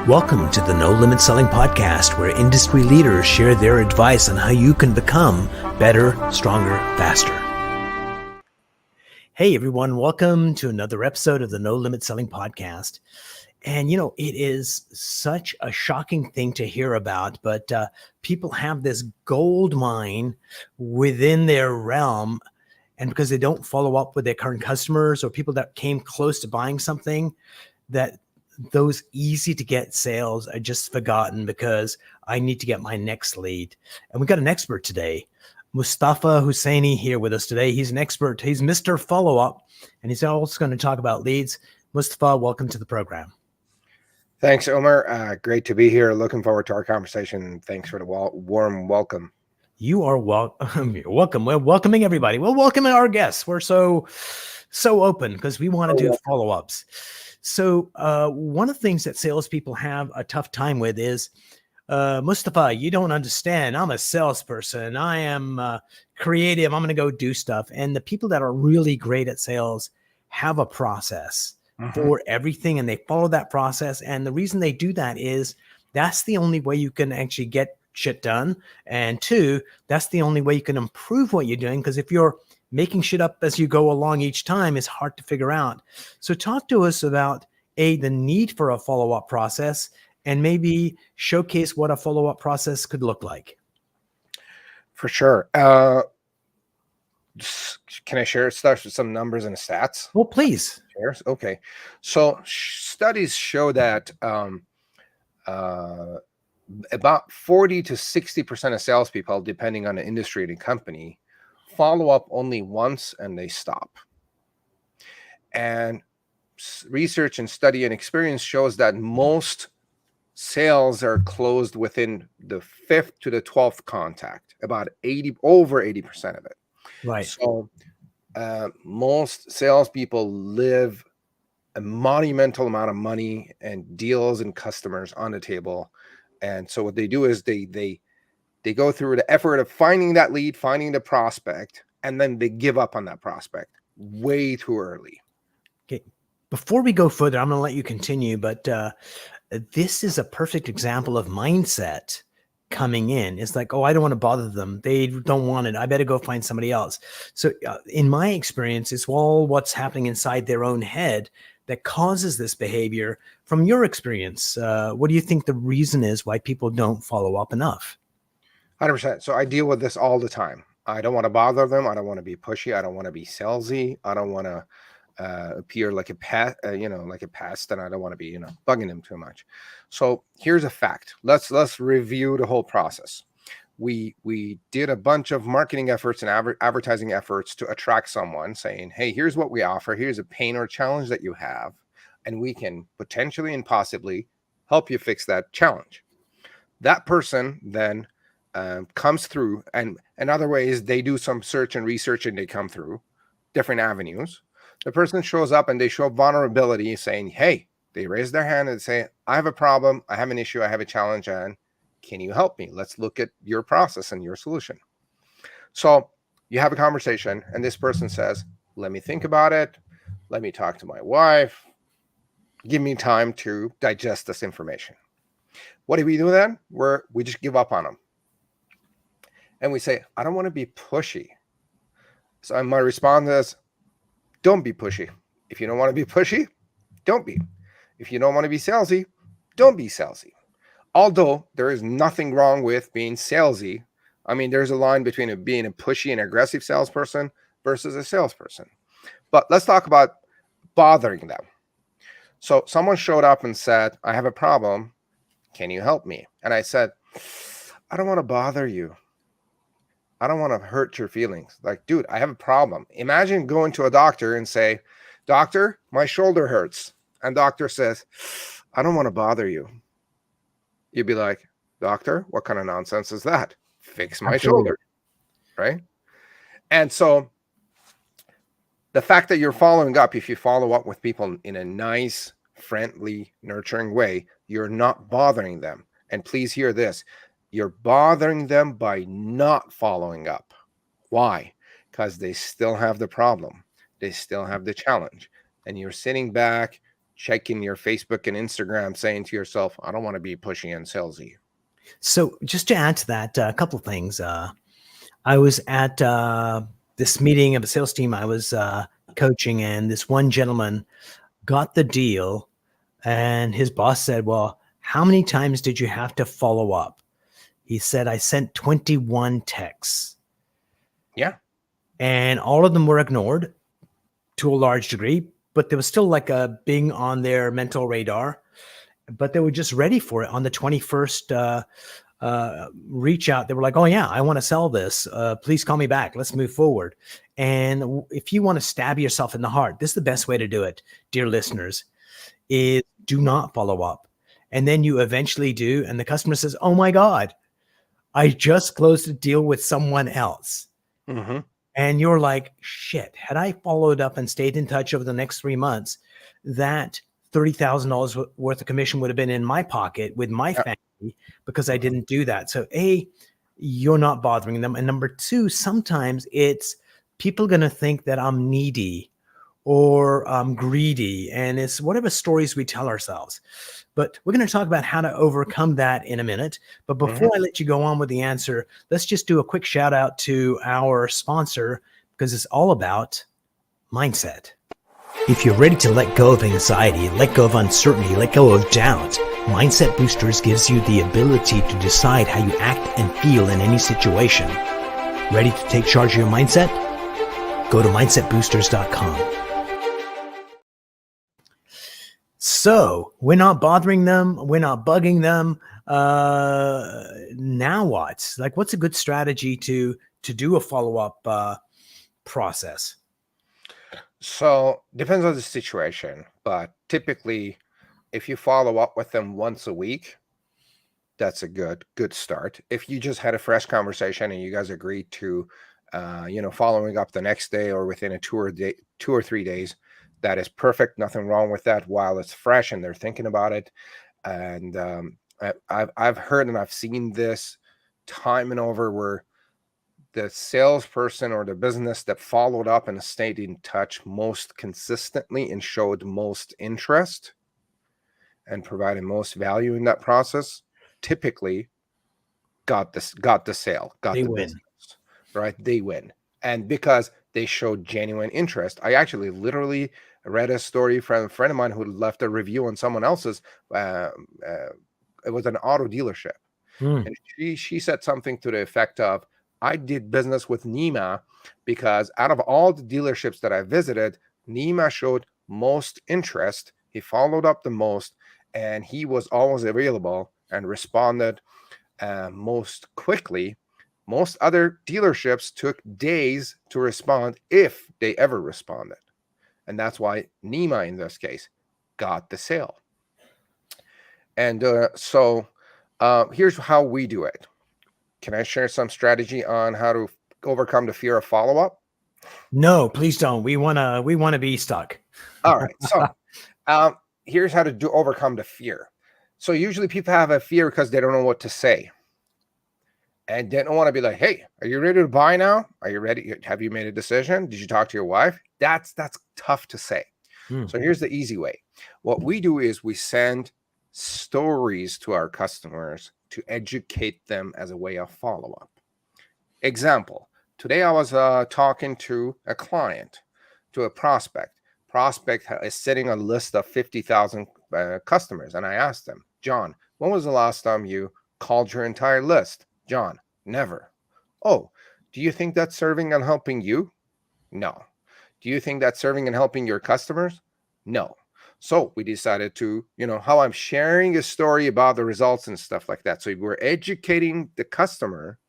Welcome to the No Limit Selling Podcast, where industry leaders share their advice on how you can become better, stronger, faster. Hey everyone, welcome to another episode of the No Limit Selling Podcast. And it is such a shocking thing to hear about, but people have this gold mine within their realm, and because they don't follow up with their current customers or people that came close to buying something, that those easy to get sales are just forgotten because I need to get my next lead. And we got an expert today, Mostafa Husseini, here with us today. He's an expert. He's Mr. Follow-Up, and he's also going to talk about leads. Mustafa, welcome to the program. Thanks, Omar. Great to be here. Looking forward to our conversation. Thanks for the warm welcome. You are welcome. We're welcoming everybody. We're welcoming our guests. We're so open because we want to do follow-ups. So one of the things that salespeople have a tough time with is, Mustafa, you don't understand. I'm a salesperson. I am creative. I'm going to go do stuff. And the people that are really great at sales have a process for everything, and they follow that process. And the reason they do that is that's the only way you can actually get shit done. And two, that's the only way you can improve what you're doing. Because if you're making shit up as you go along each time, is hard to figure out. So talk to us about the need for a follow-up process, and maybe showcase what a follow-up process could look like. For sure. Can I share some numbers and stats? Well, please. Okay. So studies show that about 40 to 60% of salespeople, depending on the industry and the company, follow up only once and they stop. And research and study and experience shows that most sales are closed within the 5th to the 12th contact, about over 80% of it. Right. So most salespeople live a monumental amount of money and deals and customers on the table. And so what they do is they go through the effort of finding that lead, finding the prospect, and then they give up on that prospect way too early. Okay. Before we go further, I'm going to let you continue, but this is a perfect example of mindset coming in. It's like, oh, I don't want to bother them. They don't want it. I better go find somebody else. So in my experience, it's all what's happening inside their own head that causes this behavior. From your experience, what do you think the reason is why people don't follow up enough? 100%. So I deal with this all the time. I don't want to bother them. I don't want to be pushy. I don't want to be salesy. I don't want to appear like a pest, and I don't want to be, bugging them too much. So here's a fact. Let's review the whole process. We did a bunch of marketing efforts and advertising efforts to attract someone, saying, hey, here's what we offer. Here's a pain or challenge that you have, and we can potentially and possibly help you fix that challenge. That person then comes through, and in other ways, they do some search and research and they come through different avenues. The person shows up and they show vulnerability, saying, hey, they raise their hand and say, I have a problem, I have an issue, I have a challenge, and can you help me? Let's look at your process and your solution. So you have a conversation and this person says, let me think about it. Let me talk to my wife. Give me time to digest this information. What do we do then? We just give up on them. And we say, I don't want to be pushy. So my response is, don't be pushy. If you don't want to be pushy, don't be. If you don't want to be salesy, don't be salesy. Although there is nothing wrong with being salesy. I mean, there's a line between being a pushy and aggressive salesperson versus a salesperson. But let's talk about bothering them. So someone showed up and said, I have a problem. Can you help me? And I said, I don't want to bother you. I don't want to hurt your feelings. Like, dude, I have a problem. Imagine going to a doctor and say, doctor, my shoulder hurts. And doctor says, I don't want to bother you. You'd be like, doctor, what kind of nonsense is that? Fix my shoulder, right? And so the fact that you're following up, if you follow up with people in a nice, friendly, nurturing way, you're not bothering them. And please hear this. You're bothering them by not following up. Why? Because they still have the problem. They still have the challenge. and you're sitting back, checking your Facebook and Instagram, saying to yourself, I don't want to be pushy and salesy. So just to add to that, a couple of things. I was at this meeting of a sales team I was coaching, and this one gentleman got the deal, and his boss said, well, how many times did you have to follow up? He said, I sent 21 texts. Yeah. And all of them were ignored to a large degree, but there was still like a being on their mental radar, but they were just ready for it on the 21st reach out. They were like, oh yeah, I want to sell this. Please call me back. Let's move forward. And if you want to stab yourself in the heart, this is the best way to do it, dear listeners, is do not follow up. And then you eventually do. And the customer says, oh my God, I just closed a deal with someone else. Mm-hmm. And you're like, shit, had I followed up and stayed in touch over the next 3 months, that $30,000 worth of commission would have been in my pocket with my family, because I didn't do that. So A, you're not bothering them. And number two, sometimes it's people going to think that I'm needy or I'm greedy, and it's whatever stories we tell ourselves. But we're going to talk about how to overcome that in a minute. But before I let you go on with the answer, let's just do a quick shout out to our sponsor, because it's all about mindset. If you're ready to let go of anxiety, let go of uncertainty, let go of doubt, Mindset Boosters gives you the ability to decide how you act and feel in any situation. Ready to take charge of your mindset? Go to mindsetboosters.com. So we're not bothering them. We're not bugging them. Now what? Like, what's a good strategy to do a follow-up process? So depends on the situation, but typically if you follow up with them once a week, that's a good start. If you just had a fresh conversation and you guys agreed to following up the next day or within 2 or 3 days, that is perfect. Nothing wrong with that while it's fresh and they're thinking about it. And I've heard and I've seen this time and over, where the salesperson or the business that followed up and stayed in touch most consistently and showed most interest and provided most value in that process typically got the sale, got the business, right? They win. And because they showed genuine interest. I actually literally read a story from a friend of mine who left a review on someone else's. It was an auto dealership. And she said something to the effect of, I did business with Nima because out of all the dealerships that I visited, Nima showed most interest. He followed up the most, and he was always available and responded most quickly. Most other dealerships took days to respond, if they ever responded. And that's why Nima, in this case, got the sale. And so here's how we do it. Can I share some strategy on how to overcome the fear of follow-up? No, please don't. We wanna be stuck. All right. So here's how to overcome the fear. So usually people have a fear because they don't know what to say. And they don't want to be like, hey, are you ready to buy now? Are you ready? Have you made a decision? Did you talk to your wife? That's tough to say. So here's the easy way. What we do is we send stories to our customers to educate them as a way of follow-up. Example, today I was talking to a client, to a prospect. Prospect is sitting on a list of 50,000 customers. And I asked them, John, when was the last time you called your entire list? John, never. Oh, do you think that's serving and helping you? No. Do you think that's serving and helping your customers? No. So we decided to, how I'm sharing a story about the results and stuff like that. So we're educating the customer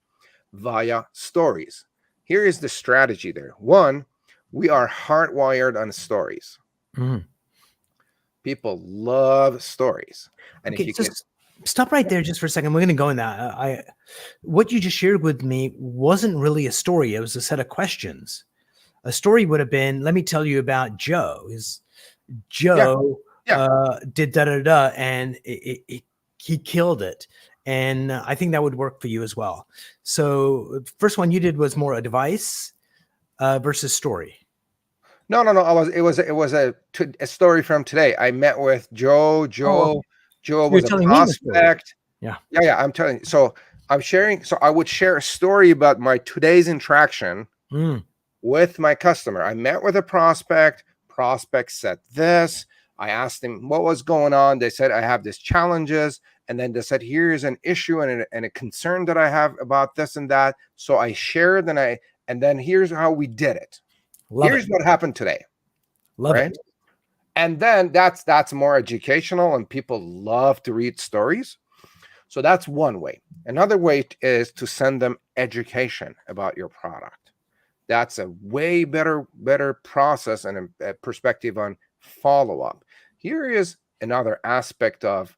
via stories. Here is the strategy there. One, we are hardwired on stories. People love stories. And okay, if you stop right there just for a second. We're going to go in that. What you just shared with me wasn't really a story. It was a set of questions. A story would have been, let me tell you about Joe. Joe did da-da-da, and he killed it. And I think that would work for you as well. So first one you did was more advice versus story. No, no, no. It was a story from today. I met with Joe. Oh, okay. Joe You're was a telling me the story. prospect. Yeah. Yeah, yeah. I'm telling you. So I'm sharing. So I would share a story about my today's interaction Mm, with my customer. I met with a prospect. Prospect said this. I asked him what was going on. They said I have these challenges, and then they said here's an issue and a concern that I have about this and that. So I shared, and then here's how we did it. love it. Here's what happened today, Love right? it. And then that's more educational, and people love to read stories. So that's one way. Another way is to send them education about your product. That's a way better process and a perspective on follow up. Here is another aspect of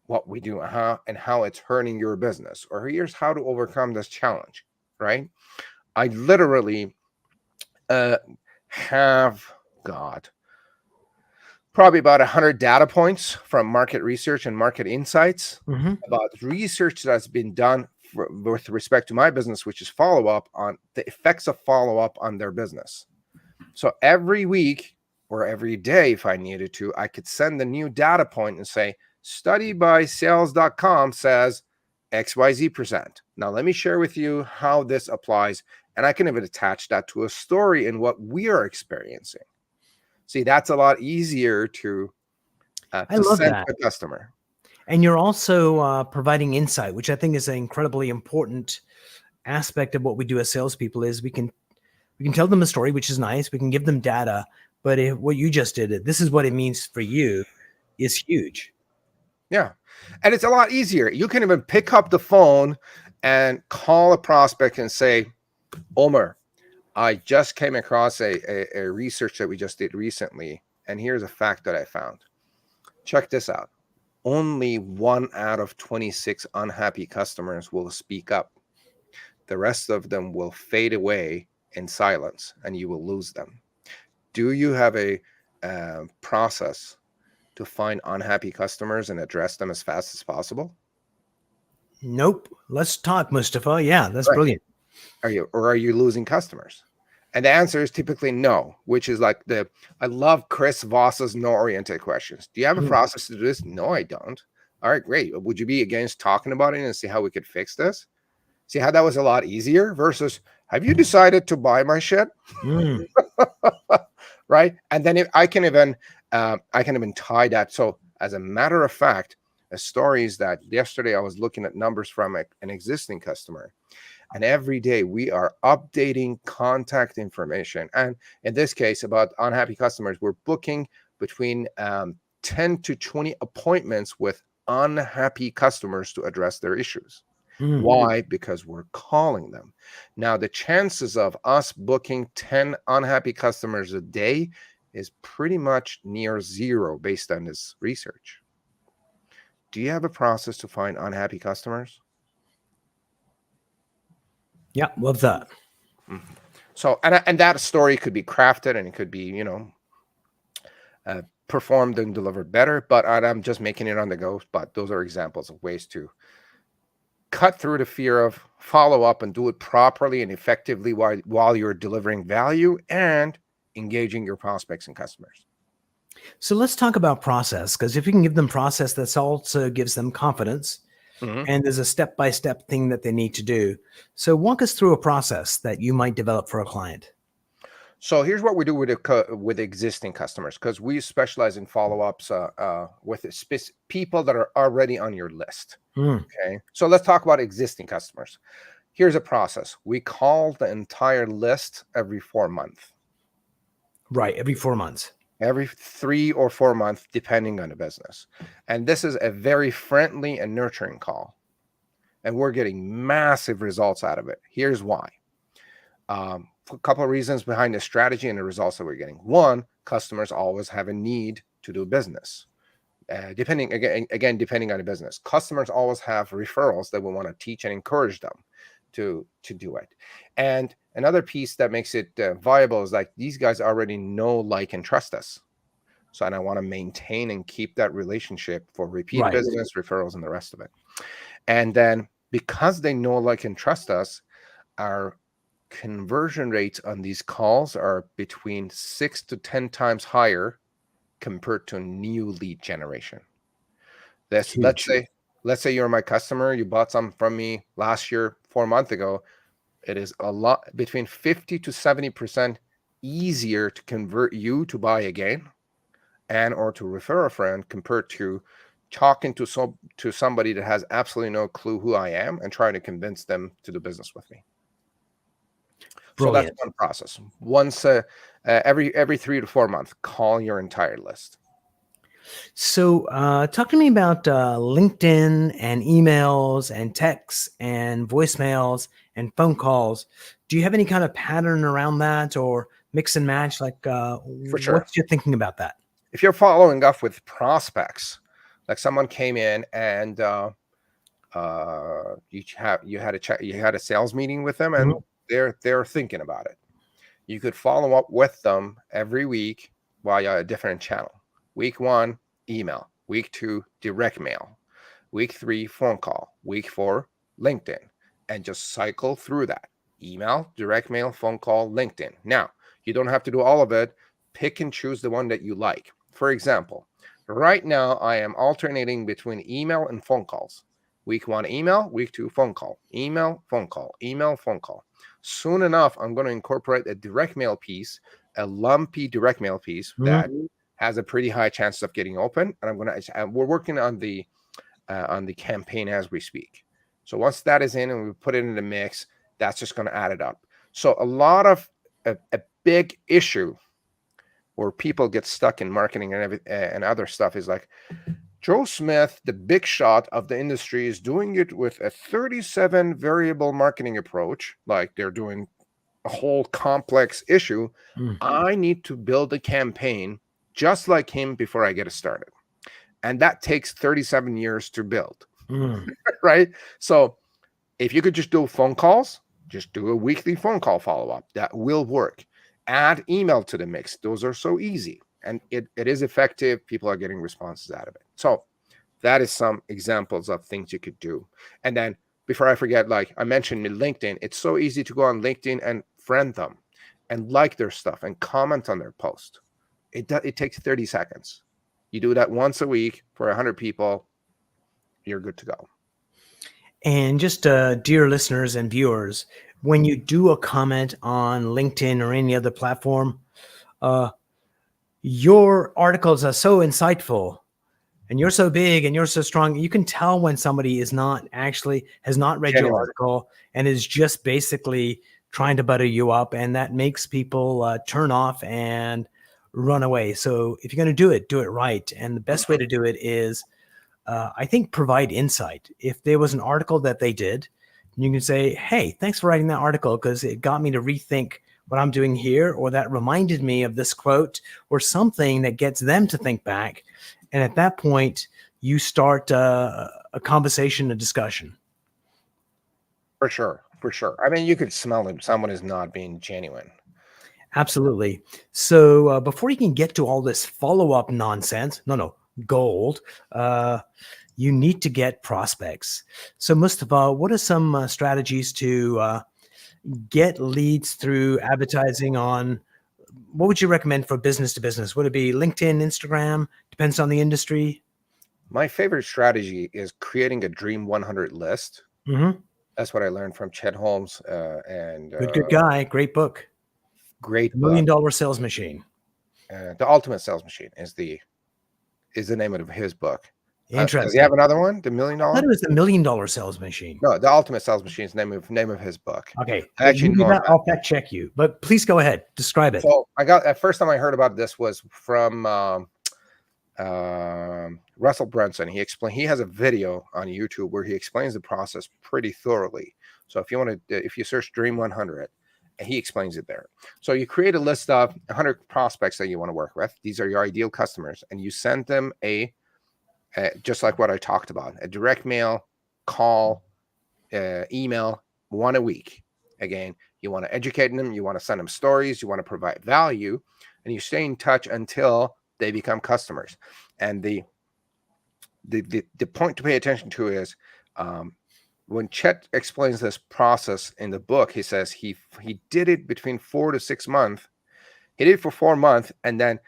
what we do, and how it's hurting your business, or here's how to overcome this challenge, right? I literally uh, have got probably about 100 data points from market research and market insights Hmm. about research that's been done with respect to my business, which is follow up on the effects of follow up on their business. So every week or every day, if I needed to, I could send a new data point and say, study by sales.com says XYZ%. Now, let me share with you how this applies. And I can even attach that to a story in what we are experiencing. See, that's a lot easier I to love send that. to a customer. And you're also providing insight, which I think is an incredibly important aspect of what we do as salespeople. Is we can tell them a story, which is nice. We can give them data, but what you just did, this is what it means for you, is huge. Yeah. And it's a lot easier. You can even pick up the phone and call a prospect and say, Omer, I just came across a research that we just did recently. And here's a fact that I found. Check this out. Only 1 out of 26 unhappy customers will speak up. The rest of them will fade away in silence and you will lose them. Do you have a process to find unhappy customers and address them as fast as possible? Nope. Let's talk, Mustafa. Yeah, that's Right. brilliant. Are you losing customers? And the answer is typically no, which is like I love Chris Voss's no oriented questions. Do you have a Mm, process to do this? No, I don't. All right, great. Would you be against talking about it and see how we could fix this? See how that was a lot easier versus have you decided to buy my shit? mm. Right. And then I can even tie that. So as a matter of fact, a story is that yesterday I was looking at numbers from an existing customer. And every day we are updating contact information. And in this case, about unhappy customers, we're booking between 10 to 20 appointments with unhappy customers to address their issues. Mm. Why? Because we're calling them. Now, the chances of us booking 10 unhappy customers a day is pretty much near zero based on this research. Do you have a process to find unhappy customers? Yeah, love that. Mhm. So, and that story could be crafted and it could be, performed and delivered better. But I'm just making it on the go. But those are examples of ways to cut through the fear of follow up and do it properly and effectively while you're delivering value and engaging your prospects and customers. So let's talk about process, because if you can give them process, that also gives them confidence. Mhm. And there's a step by step thing that they need to do. So walk us through a process that you might develop for a client. So here's what we do with existing customers, because we specialize in follow-ups with people that are already on your list. Mm, Okay, so let's talk about existing customers. Here's a process. We call the entire list every 4 months, right. Every 4 months. every 3 or 4 months, depending on the business. And this is a very friendly and nurturing call. And we're getting massive results out of it. Here's why. A couple of reasons behind the strategy and the results that we're getting. One, customers always have a need to do business. Depending on the business, customers always have referrals that we want to teach and encourage them to do it. And another piece that makes it viable is like these guys already know, like, and trust us. So, and I want to maintain and keep that relationship for repeat Right. business, referrals, and the rest of it. And then because they know, like, and trust us, our conversion rates on these calls are between 6 to 10 times higher compared to new lead generation. Let's Huge. say you're my customer, you bought some from me last year, 4 months ago. It is a lot, between 50 to 70% easier to convert you to buy again and or to refer a friend compared to talking to somebody that has absolutely no clue who I am and trying to convince them to do business with me. So that's Brilliant. one process. Once every 3 to 4 months, call your entire list. So, talk to me about LinkedIn and emails and texts and voicemails and phone calls. Do you have any kind of pattern around that, or mix and match? Like, For sure. what's your thinking about that? If you're following up with prospects, like someone came in and you had a sales meeting with them, and they're thinking about it. You could follow up with them every week via a different channel. Week 1, email. Week 2, direct mail. Week 3, phone call. Week 4, LinkedIn. And just cycle through that. Email, direct mail, phone call, LinkedIn. Now, you don't have to do all of it. Pick and choose the one that you like. For example, right now I am alternating between email and phone calls. Week 1, email. Week 2, phone call. Email, phone call. Email, phone call. Soon enough, I'm going to incorporate a direct mail piece, a lumpy direct mail piece that has a pretty high chance of getting open. And we're working on the campaign as we speak. So once that is in and we put it in the mix, that's just going to add it up. So a lot of a big issue where people get stuck in marketing and other stuff is like, Joe Smith, the big shot of the industry, is doing it with a 37 variable marketing approach. Like they're doing a whole complex issue. I need to build a campaign just like him before I get it started. And that takes 37 years to build, right? So if you could just do phone calls, just do a weekly phone call follow-up. That will work. Add email to the mix. Those are so easy. And it is effective. People are getting responses out of it. So that is some examples of things you could do. And then before I forget, like I mentioned in LinkedIn, it's so easy to go on LinkedIn and friend them and like their stuff and comment on their post. It takes 30 seconds. You do that once a week for 100 people, you're good to go. And just dear listeners and viewers, when you do a comment on LinkedIn or any other platform, your articles are so insightful and you're so big and you're so strong. You can tell when somebody has not read your article and is just basically trying to butter you up. And that makes people turn off and run away. So if you're going to do it right. And the best way to do it is, I think, provide insight. If there was an article that they did, you can say, hey, thanks for writing that article because it got me to rethink what I'm doing here, or that reminded me of this quote, or something that gets them to think back. And at that point, you start a conversation, a discussion. For sure. I mean, you could smell it. Someone is not being genuine. Absolutely. So before you can get to all this follow-up nonsense, gold, you need to get prospects. So Mostafa, what are some strategies to get leads through advertising on? What would you recommend for business to business? Would it be LinkedIn, Instagram? Depends on the industry. My favorite strategy is creating a Dream 100 list. That's what I learned from Chet Holmes. Good guy. Great book. Great $1 Million Sales Machine. The Ultimate Sales Machine is the name of his book. Interesting. Does he have another one? The $1 Million? I thought it was the $1 Million Sales Machine. No, the Ultimate Sales Machine is the name of his book. Okay, I actually know I'll fact check you, but please go ahead. Describe it. So first time I heard about this was from Russell Brunson. He has a video on YouTube where he explains the process pretty thoroughly. So if you search Dream 100, he explains it there. So you create a list of 100 prospects that you want to work with. These are your ideal customers, and you send them just like what I talked about, a direct mail, call, email, one a week. Again, you want to educate them, you want to send them stories, you want to provide value, and you stay in touch until they become customers. And the point to pay attention to is when Chet explains this process in the book, he says he did it between 4 to 6 months. He did it for 4 months, and then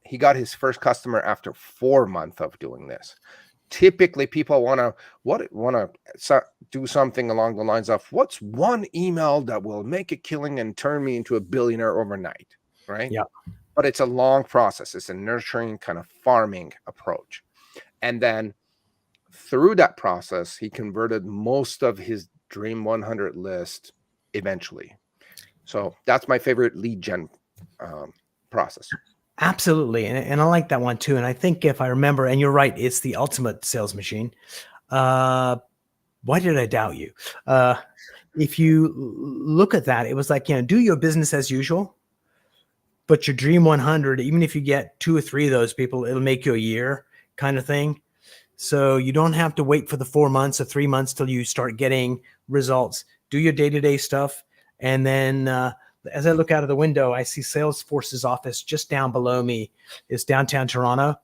he got his first customer after 4 months of doing this. Typically, people want to do something along the lines of, what's one email that will make a killing and turn me into a billionaire overnight, right? Yeah. But it's a long process. It's a nurturing kind of farming approach. And then through that process, he converted most of his Dream 100 list eventually. So that's my favorite lead gen process. Absolutely. And I like that one too. And I think if I remember, and you're right, it's the ultimate sales machine. Why did I doubt you? If you look at that, it was like, do your business as usual, but your Dream 100, even if you get 2 or 3 of those people, it'll make you a year kind of thing. So you don't have to wait for the 4 months or 3 months till you start getting results. Do your day-to-day stuff. And then as I look out of the window, I see Salesforce's office just down below me. It's downtown Toronto.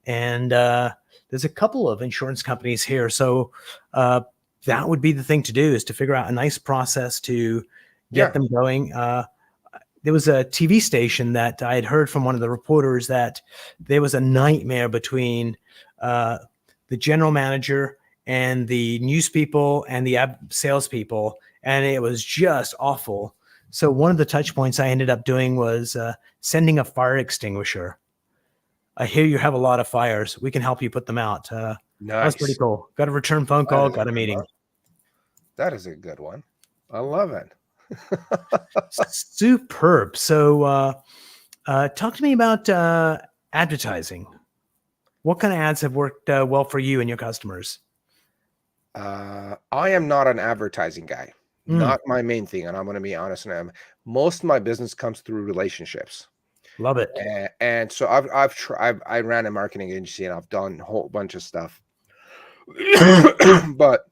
And there's a couple of insurance companies here. So that would be the thing to do, is to figure out a nice process to get them going. There was a TV station that I had heard from one of the reporters that there was a nightmare between the general manager and the news people and the salespeople, and it was just awful. So one of the touch points I ended up doing was sending a fire extinguisher. I hear you have a lot of fires. We can help you put them out. Nice. That's pretty cool. Got a return phone call, got a meeting. That is a good one. I love it. Superb. So talk to me about advertising. What kind of ads have worked well for you and your customers? I am not an advertising guy. Not my main thing. And I'm going to be honest. Most of my business comes through relationships. Love it. And so I ran a marketing agency, and I've done a whole bunch of stuff. But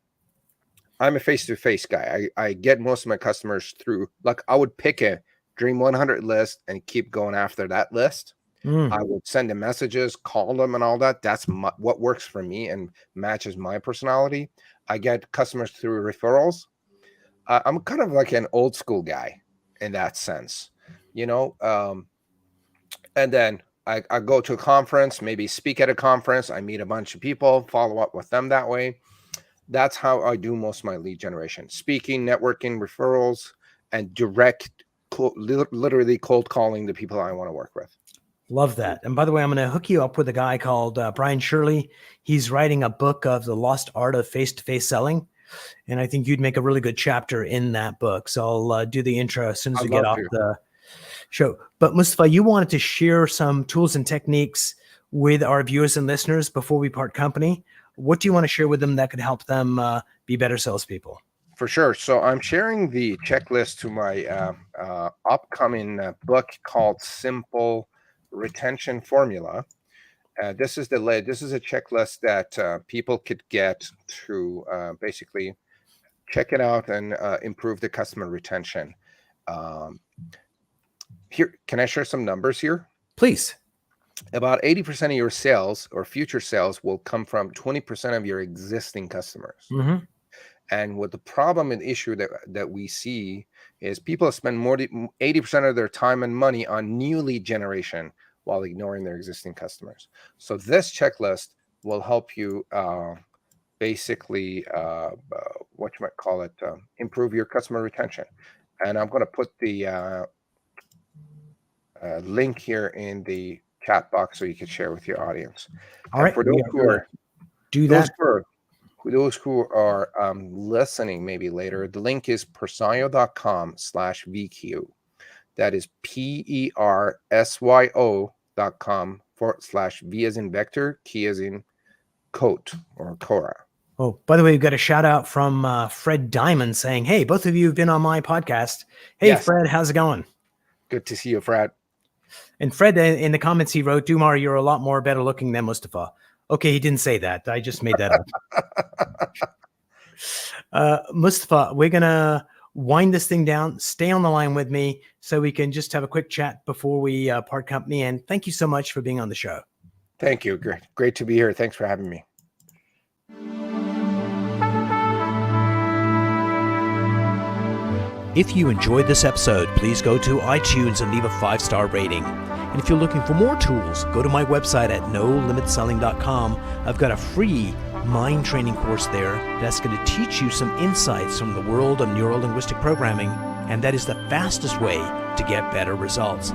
I'm a face-to-face guy. I get most of my customers through, like, I would pick a Dream 100 list and keep going after that list. I would send them messages, call them, and all that. That's what works for me and matches my personality. I get customers through referrals. I'm kind of like an old school guy in that sense, and then I go to a conference, maybe speak at a conference. I meet a bunch of people, follow up with them that way. That's how I do most of my lead generation: speaking, networking, referrals, and direct, literally cold calling the people I want to work with. Love that. And by the way, I'm going to hook you up with a guy called Brian Shirley. He's writing a book of the lost art of face-to-face selling. And I think you'd make a really good chapter in that book. So I'll do the intro as soon as we get off the show. But Mostafa, you wanted to share some tools and techniques with our viewers and listeners before we part company. What do you want to share with them that could help them be better salespeople? For sure. So I'm sharing the checklist to my upcoming book called Simple Retention Formula. This is a checklist that people could get to basically check it out and improve the customer retention. Here, can I share some numbers here? Please. About 80% of your sales or future sales will come from 20% of your existing customers. And what the problem and issue that we see is people spend more than 80% of their time and money on new lead generation while ignoring their existing customers. So this checklist will help you basically, improve your customer retention. And I'm going to put the link here in the chat box so you can share with your audience. All right. For those who are, do that. Those who are listening maybe later, the link is persyo.com/VQ. That is PERSYO.com/V as in vector, key as in coat or Cora. Oh, by the way, we've got a shout out from Fred Diamond saying, hey, both of you have been on my podcast. Hey, yes. Fred, how's it going? Good to see you, Fred. And Fred, in the comments he wrote, Dumar, you're a lot more better looking than Mostafa. Okay, he didn't say that. I just made that up. Mostafa, we're going to wind this thing down. Stay on the line with me so we can just have a quick chat before we part company. And thank you so much for being on the show. Thank you. Great to be here. Thanks for having me. If you enjoyed this episode, please go to iTunes and leave a 5-star rating. And if you're looking for more tools, go to my website at nolimitselling.com. I've got a free mind training course there that's going to teach you some insights from the world of neuro-linguistic programming, and that is the fastest way to get better results.